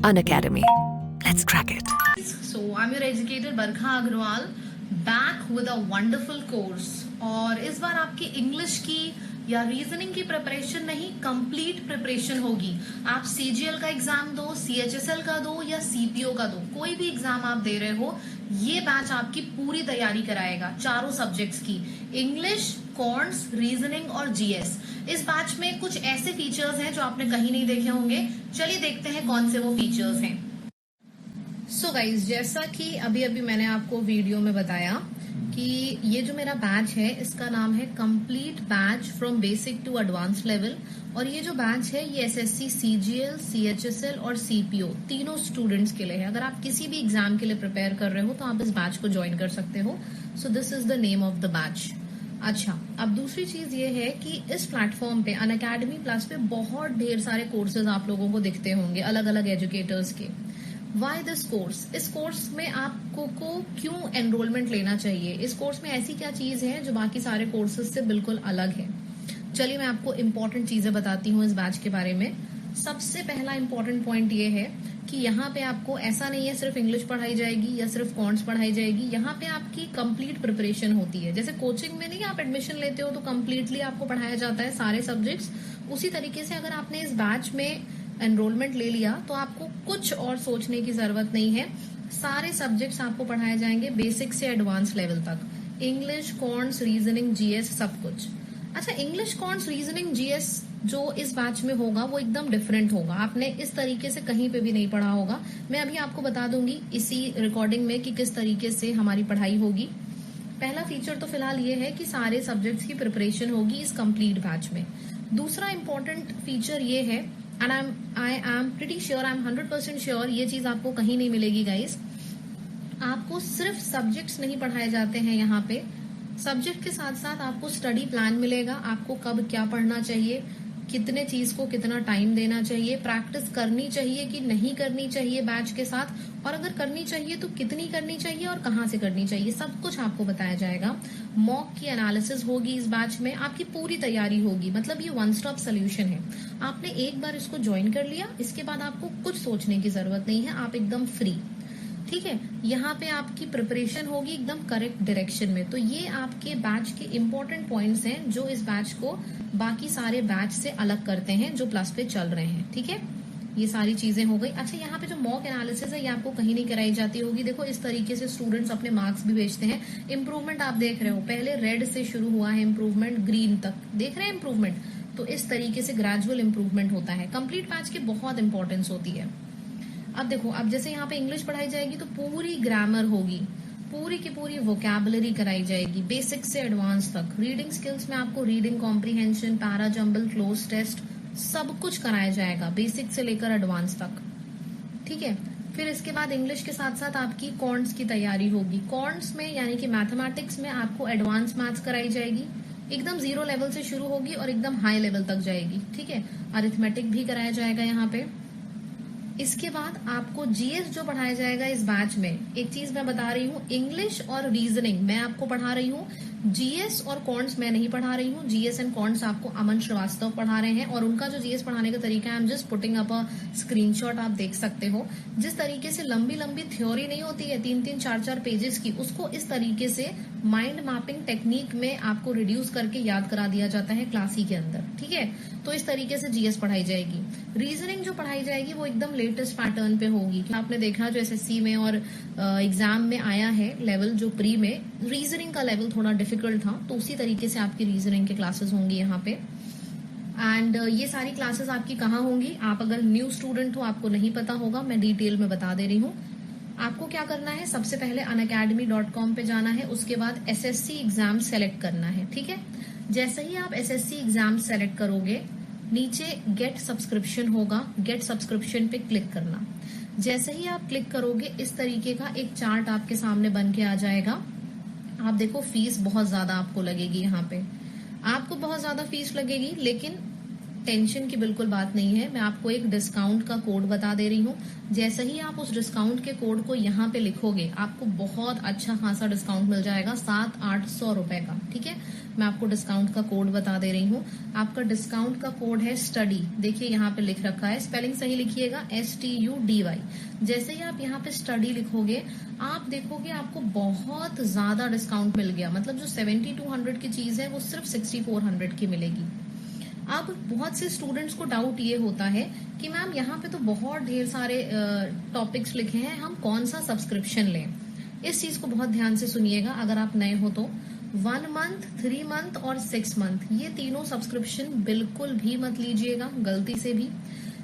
Unacademy. Let's crack it. So I'm your educator Barkha Agrawal, back with a wonderful course. और इस बार आपकी English की या reasoning की प्रिपरेशन नहीं, कंप्लीट प्रिपरेशन होगी। आप सीजीएल का एग्जाम दो, सीएचएसएल का दो या सीपीओ का दो, कोई भी एग्जाम आप दे रहे हो, ये बैच आपकी पूरी तैयारी कराएगा चारों सब्जेक्ट्स की, इंग्लिश, कॉर्न्स, रीजनिंग और जीएस। इस बैच में कुछ ऐसे फीचर्स हैं जो आपने कहीं नहीं देखे होंगे। चलिए देखते हैं कौन से वो फीचर्स हैं। सो गाइज, जैसा कि अभी अभी मैंने आपको वीडियो में बताया कि ये जो मेरा बैच है इसका नाम है complete batch from basic to advance level. और ये जो बैच है ये एसएससी, सीजीएल, सीएचएसएल और सीपीओ तीनों स्टूडेंट्स के लिए है। अगर आप किसी भी एग्जाम के लिए प्रिपेयर कर रहे हो तो आप इस बैच को ज्वाइन कर सकते हो। So this is the name of the batch. अच्छा, अब दूसरी चीज ये है कि इस प्लेटफॉर्म पे अनअकैडमी प्लस पे बहुत ढेर सारे कोर्सेज आप लोगों को दिखते होंगे अलग अलग एजुकेटर्स के। Why this course? इस कोर्स में आपको को क्यों एनरोलमेंट लेना चाहिए? इस कोर्स में ऐसी क्या चीज है जो बाकी सारे कोर्सेज से बिल्कुल अलग है? चलिए मैं आपको इम्पोर्टेंट चीजें बताती हूँ इस बैच के बारे में। सबसे पहला इम्पोर्टेंट पॉइंट ये है कि यहाँ पे आपको ऐसा नहीं है सिर्फ इंग्लिश पढ़ाई जाएगी या सिर्फ कॉर्न्स पढ़ाई जाएगी। यहाँ पे आपकी कंप्लीट प्रिपरेशन होती है। जैसे कोचिंग में नहीं आप एडमिशन लेते हो तो कंप्लीटली आपको पढ़ाया जाता है सारे सब्जेक्ट्स, उसी तरीके से अगर आपने इस बैच में एनरोलमेंट ले लिया तो आपको कुछ और सोचने की जरूरत नहीं है। सारे सब्जेक्ट्स आपको पढ़ाए जाएंगे बेसिक से एडवांस लेवल तक, इंग्लिश, कॉर्न्स, रीजनिंग, जीएस, सब कुछ। अच्छा, इंग्लिश, कॉर्न्स, रीजनिंग, जीएस जो इस बैच में होगा वो एकदम डिफरेंट होगा। आपने इस तरीके से कहीं पे भी नहीं पढ़ा होगा। मैं अभी आपको बता दूंगी इसी रिकॉर्डिंग में कि किस तरीके से हमारी पढ़ाई होगी। पहला फीचर तो फिलहाल ये है कि सारे सब्जेक्ट्स की प्रिपरेशन होगी इस कंप्लीट बैच में। दूसरा इंपॉर्टेंट फीचर ये है, and I am pretty sure, I am 100% sure, ये चीज आपको कहीं नहीं मिलेगी गाइस। आपको सिर्फ सब्जेक्ट्स नहीं पढ़ाए जाते हैं यहाँ पे, सब्जेक्ट के साथ साथ आपको स्टडी प्लान मिलेगा। आपको कब क्या पढ़ना चाहिए, कितने चीज को कितना टाइम देना चाहिए, प्रैक्टिस करनी चाहिए कि नहीं करनी चाहिए बैच के साथ, और अगर करनी चाहिए तो कितनी करनी चाहिए और कहाँ से करनी चाहिए, सब कुछ आपको बताया जाएगा। मॉक की एनालिसिस होगी इस बैच में, आपकी पूरी तैयारी होगी। मतलब ये वन स्टॉप सोल्यूशन है। आपने एक बार इसको ज्वाइन कर लिया, इसके बाद आपको कुछ सोचने की जरूरत नहीं है, आप एकदम फ्री। ठीक है, यहाँ पे आपकी प्रिपरेशन होगी एकदम करेक्ट डायरेक्शन में। तो ये आपके बैच के इम्पोर्टेंट पॉइंट्स हैं जो इस बैच को बाकी सारे बैच से अलग करते हैं जो प्लस पे चल रहे हैं। ठीक है, ये सारी चीजें हो गई। अच्छा, यहाँ पे जो मॉक एनालिसिस है ये आपको कहीं नहीं कराई जाती होगी। देखो इस तरीके से स्टूडेंट्स अपने मार्क्स भी भेजते हैं। इम्प्रूवमेंट आप देख रहे हो, पहले रेड से शुरू हुआ है इम्प्रूवमेंट, ग्रीन तक देख रहे हैं इम्प्रूवमेंट। तो इस तरीके से ग्रेजुअल इम्प्रूवमेंट होता है। कंप्लीट बैच की बहुत इंपॉर्टेंस होती है। अब देखो, अब जैसे यहाँ पे इंग्लिश पढ़ाई जाएगी तो पूरी ग्रामर होगी, पूरी की पूरी वोकैबुलरी कराई जाएगी बेसिक से एडवांस तक। रीडिंग स्किल्स में आपको reading comprehension, para jumble, cloze test सब कुछ कराया जाएगा बेसिक से लेकर एडवांस तक। ठीक है, फिर इसके बाद इंग्लिश के साथ साथ आपकी कॉर्न्स की तैयारी होगी। कॉर्न्स में यानी कि मैथमेटिक्स में आपको एडवांस मैथ्स कराई जाएगी, एकदम 0 लेवल से शुरू होगी और एकदम हाई लेवल तक जाएगी। ठीक है, अरिथमेटिक भी कराया जाएगा यहाँ पे। इसके बाद आपको जीएस जो पढ़ाया जाएगा इस बैच में, एक चीज मैं बता रही हूँ, इंग्लिश और रीजनिंग मैं आपको पढ़ा रही हूँ, जीएस और कॉर्न्स मैं नहीं पढ़ा रही हूँ। जीएस एंड कॉर्न्स आपको अमन श्रीवास्तव पढ़ा रहे हैं, और उनका जो जीएस पढ़ाने का तरीका है, I am just putting up a screenshot, आप देख सकते हो। जिस तरीके से लंबी लंबी थ्योरी नहीं होती है 3-3, 4-4 पेजेस की, उसको इस तरीके से माइंड मैपिंग टेक्निक में आपको रिड्यूस करके याद करा दिया जाता है क्लास ही के अंदर। ठीक है, तो इस तरीके से जीएस पढ़ाई जाएगी। रीजनिंग जो पढ़ाई जाएगी वो एकदम लेटेस्ट पैटर्न पे होगी। आपने देखा जो एसएससी में और एग्जाम में आया है लेवल, जो प्री में रीजनिंग का लेवल थोड़ा डिफिकल्ट था, तो उसी तरीके से आपकी रीजनिंग के क्लासेस होंगी यहाँ पे। एंड ये सारी क्लासेस आपकी कहाँ होंगी, आप अगर न्यू स्टूडेंट हो आपको नहीं पता होगा, मैं डिटेल में बता दे रही हूँ। आपको क्या करना है, सबसे पहले unacademy.com पे जाना है, उसके बाद एसएससी एग्जाम सेलेक्ट करना है। ठीक है, जैसे ही आप एसएससी एग्जाम सेलेक्ट करोगे, नीचे गेट सब्सक्रिप्शन होगा, गेट सब्सक्रिप्शन पे क्लिक करना। जैसे ही आप क्लिक करोगे इस तरीके का एक चार्ट आपके सामने बन के आ जाएगा। आप देखो फीस बहुत ज्यादा आपको लगेगी, यहाँ पे आपको बहुत ज्यादा फीस लगेगी, लेकिन टेंशन की बिल्कुल बात नहीं है। मैं आपको एक डिस्काउंट का कोड बता दे रही हूँ। जैसे ही आप उस डिस्काउंट के कोड को यहाँ पे लिखोगे, आपको बहुत अच्छा खासा डिस्काउंट मिल जाएगा, 700-800 रुपए का। ठीक है, मैं आपको डिस्काउंट का कोड बता दे रही हूँ। आपका डिस्काउंट का कोड है स्टडी। देखिए यहाँ पे लिख रखा है, स्पेलिंग सही लिखिएगा, STUDY। जैसे ही आप यहाँ पे स्टडी लिखोगे, आप देखोगे आपको बहुत ज्यादा डिस्काउंट मिल गया। मतलब जो 7200 की चीज है वो सिर्फ 6400 की मिलेगी। अब बहुत से स्टूडेंट्स को डाउट ये होता है कि मैम यहाँ पे तो बहुत ढेर सारे टॉपिक्स लिखे हैं, हम कौन सा सब्सक्रिप्शन लें। इस चीज को बहुत ध्यान से सुनिएगा अगर आप नए हो तो। 1 मंथ, 3 मंथ और 6 मंथ, ये तीनों सब्सक्रिप्शन बिल्कुल भी मत लीजिएगा गलती से भी।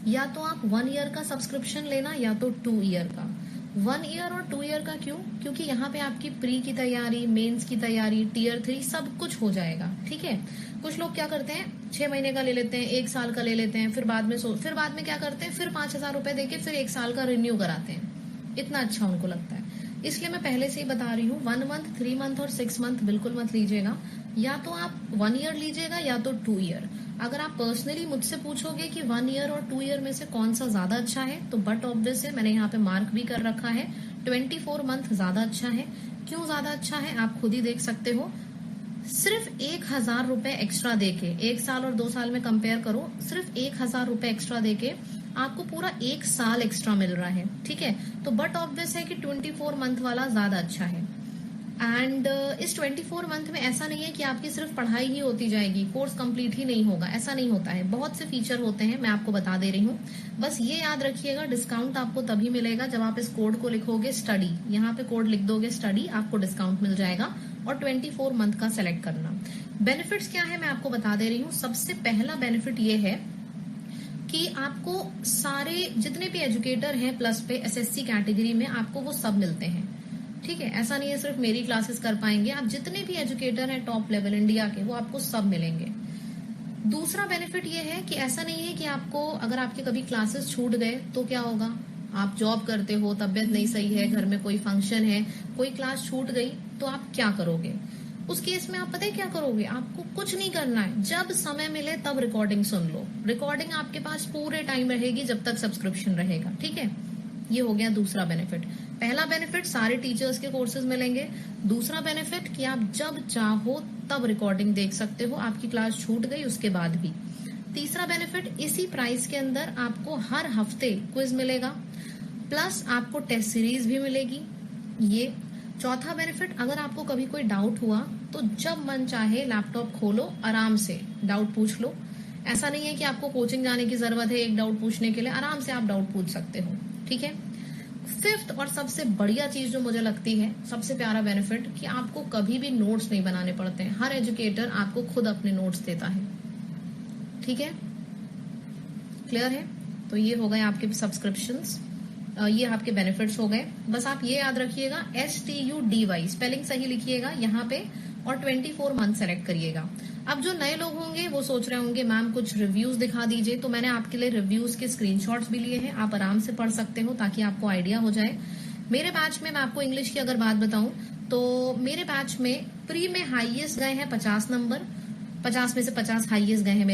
या तो आप 1 ईयर का सब्सक्रिप्शन लेना या तो 2 ईयर का। 1 ईयर और 2 ईयर का क्यों? क्योंकि यहाँ पे आपकी प्री की तैयारी, मेंस की तैयारी, टियर 3 सब कुछ हो जाएगा। ठीक है, कुछ लोग क्या करते हैं 6 महीने का ले लेते हैं, 1 साल का ले लेते हैं, फिर बाद में क्या करते हैं, फिर 5000 रुपए देके फिर 1 साल का रिन्यू कराते हैं। इतना अच्छा उनको लगता है। इसलिए मैं पहले से ही बता रही हूँ, 1 मंथ, 3 मंथ और 6 मंथ बिल्कुल मत लीजिएगा। या तो आप 1 ईयर लीजिएगा या तो 2 ईयर। अगर आप पर्सनली मुझसे पूछोगे कि 1 ईयर और 2 ईयर में से कौन सा ज्यादा अच्छा है, तो बट ऑब्वियस है, मैंने यहाँ पे मार्क भी कर रखा है, 24 मंथ ज्यादा अच्छा है। क्यों ज्यादा अच्छा है आप खुद ही देख सकते हो। सिर्फ 1000 रुपए एक्स्ट्रा देके, 1 साल और 2 साल में कंपेयर करो, सिर्फ 1000 रुपए एक्स्ट्रा देके आपको पूरा 1 साल एक्स्ट्रा मिल रहा है। ठीक है, तो बट ऑब्वियस है कि 24 मंथ वाला ज्यादा अच्छा है। एंड इस 24 मंथ में ऐसा नहीं है कि आपकी सिर्फ पढ़ाई ही होती जाएगी, कोर्स कंप्लीट ही नहीं होगा, ऐसा नहीं होता है। बहुत से फीचर होते हैं, मैं आपको बता दे रही हूँ। बस ये याद रखिएगा, डिस्काउंट आपको तभी मिलेगा जब आप इस कोड को लिखोगे स्टडी। यहाँ पे कोड लिख दोगे स्टडी, आपको डिस्काउंट मिल जाएगा। और 24 मंथ का सेलेक्ट करना। बेनिफिट्स क्या है मैं आपको बता दे रही हूँ। सबसे पहला बेनिफिट ये है कि आपको सारे जितने भी एजुकेटर हैं प्लस पे SSC कैटेगरी में, आपको वो सब मिलते हैं। ठीक है, ऐसा नहीं है सिर्फ मेरी क्लासेस कर पाएंगे, आप जितने भी एजुकेटर हैं टॉप लेवल इंडिया के, वो आपको सब मिलेंगे। दूसरा बेनिफिट ये है कि ऐसा नहीं है कि आपको अगर आपके कभी क्लासेस छूट गए तो क्या होगा। आप जॉब करते हो, तबियत नहीं सही है, घर में कोई फंक्शन है, कोई क्लास छूट गई तो आप क्या करोगे। उस केस में आप पता है क्या करोगे, आपको कुछ नहीं करना है, जब समय मिले तब रिकॉर्डिंग सुन लो। रिकॉर्डिंग आपके पास पूरे टाइम रहेगी जब तक सब्सक्रिप्शन रहेगा। ठीक है, ये हो गया दूसरा बेनिफिट। पहला बेनिफिट सारे टीचर्स के कोर्सेज मिलेंगे। दूसरा बेनिफिट कि आप जब चाहो तब रिकॉर्डिंग देख सकते हो, आपकी क्लास छूट गई उसके बाद भी। तीसरा बेनिफिट, इसी प्राइस के अंदर आपको हर हफ्ते क्विज मिलेगा, प्लस आपको टेस्ट सीरीज भी मिलेगी। ये चौथा बेनिफिट, अगर आपको कभी कोई डाउट हुआ तो जब मन चाहे लैपटॉप खोलो, आराम से डाउट पूछ लो। ऐसा नहीं है कि आपको कोचिंग जाने की जरूरत है एक डाउट पूछने के लिए, आराम से आप डाउट पूछ सकते हो। ठीक है, फिफ्थ और सबसे बढ़िया चीज जो मुझे लगती है, सबसे प्यारा बेनिफिट, कि आपको कभी भी नोट्स नहीं बनाने पड़ते हैं। हर एजुकेटर आपको खुद अपने नोट्स देता है। ठीक है, क्लियर है। तो ये हो गए आपके सब्सक्रिप्शंस, ये आपके बेनिफिट्स हो गए। बस आप ये याद रखिएगा, STUDY स्पेलिंग सही लिखिएगा यहाँ पे, और 24 मंथ सेलेक्ट करिएगा। अब जो नए लोग होंगे वो सोच रहे होंगे मैम कुछ रिव्यूज दिखा दीजिए, तो मैंने आपके लिए रिव्यूज के स्क्रीनशॉट्स भी लिए हैं, आप आराम से पढ़ सकते हो ताकि आपको आइडिया हो जाए। मेरे बैच में, मैं आपको इंग्लिश की अगर बात बताऊं तो मेरे बैच में प्री में हाईएस्ट गए हैं 50 नंबर, 50 में से 50 हाईएस्ट गए हैं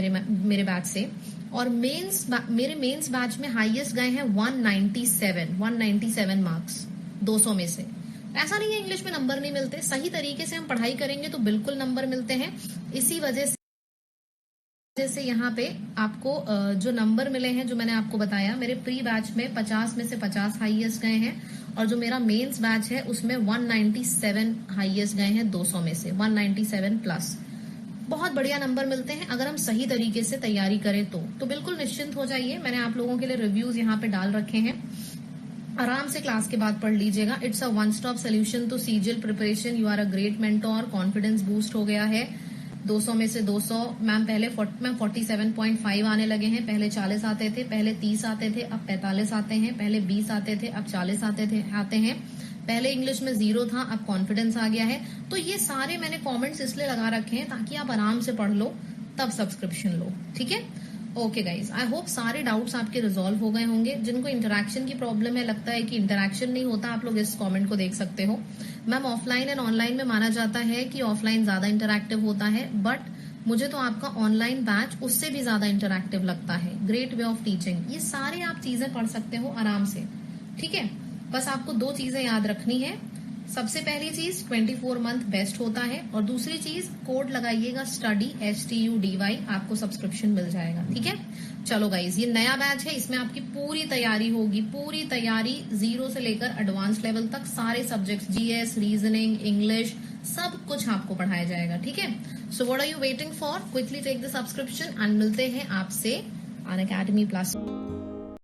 मेरे बैच से। और मेरे मेंस बैच में हाईएस्ट गए हैं 197 मार्क्स 200 में से। ऐसा नहीं है इंग्लिश में नंबर नहीं मिलते, सही तरीके से हम पढ़ाई करेंगे तो बिल्कुल नंबर मिलते हैं। इसी वजह से यहाँ पे आपको जो नंबर मिले हैं, जो मैंने आपको बताया, मेरे प्री बैच में 50 में से 50 हाईएस्ट गए हैं, और जो मेरा मेंस बैच है उसमें 197 हाईएस्ट गए हैं 200 में से, 197 प्लस। बहुत बढ़िया नंबर मिलते हैं अगर हम सही तरीके से तैयारी करें तो बिल्कुल निश्चिंत हो जाइए। मैंने आप लोगों के लिए रिव्यूज यहाँ पे डाल रखे हैं, आराम से क्लास के बाद पढ़ लीजिएगा। It's a one stop solution to CGL preparation. You are a great mentor. Confidence boost हो गया है। 200 में से 200 मैम, पहले 47.5 आने लगे हैं, पहले 40 आते थे, पहले 30 आते थे, अब 45 आते हैं, पहले 20 आते थे, अब 40 आते हैं। पहले इंग्लिश में 0 था, अब कॉन्फिडेंस आ गया है। तो ये सारे मैंने कमेंट्स इसलिए लगा रखे हैं ताकि आप आराम से पढ़ लो, तब सब्सक्रिप्शन लो। ठीक है, ओके गाइज, आई होप सारे डाउट्स आपके रिजॉल्व हो गए होंगे। जिनको इंटरैक्शन की प्रॉब्लम है, लगता है कि इंटरैक्शन नहीं होता, आप लोग इस कमेंट को देख सकते हो। मैम ऑफलाइन एंड ऑनलाइन में माना जाता है कि ऑफलाइन ज्यादा इंटरैक्टिव होता है, बट मुझे तो आपका ऑनलाइन बैच उससे भी ज्यादा इंटरैक्टिव लगता है। ग्रेट वे ऑफ टीचिंग, ये सारे आप चीजें पढ़ सकते हो आराम से। ठीक है, बस आपको 2 चीजें याद रखनी है। सबसे पहली चीज 24 मंथ बेस्ट होता है, और दूसरी चीज कोड लगाइएगा स्टडी STUDY, आपको सब्सक्रिप्शन मिल जाएगा। ठीक है, चलो गाइज, ये नया बैच है, इसमें आपकी पूरी तैयारी होगी, पूरी तैयारी 0 से लेकर एडवांस लेवल तक, सारे सब्जेक्ट्स GS, रीजनिंग, इंग्लिश, सब कुछ आपको पढ़ाया जाएगा। ठीक है, so what are you waiting for, quickly take the subscription and मिलते हैं आपसे अनअकैडमी प्लस।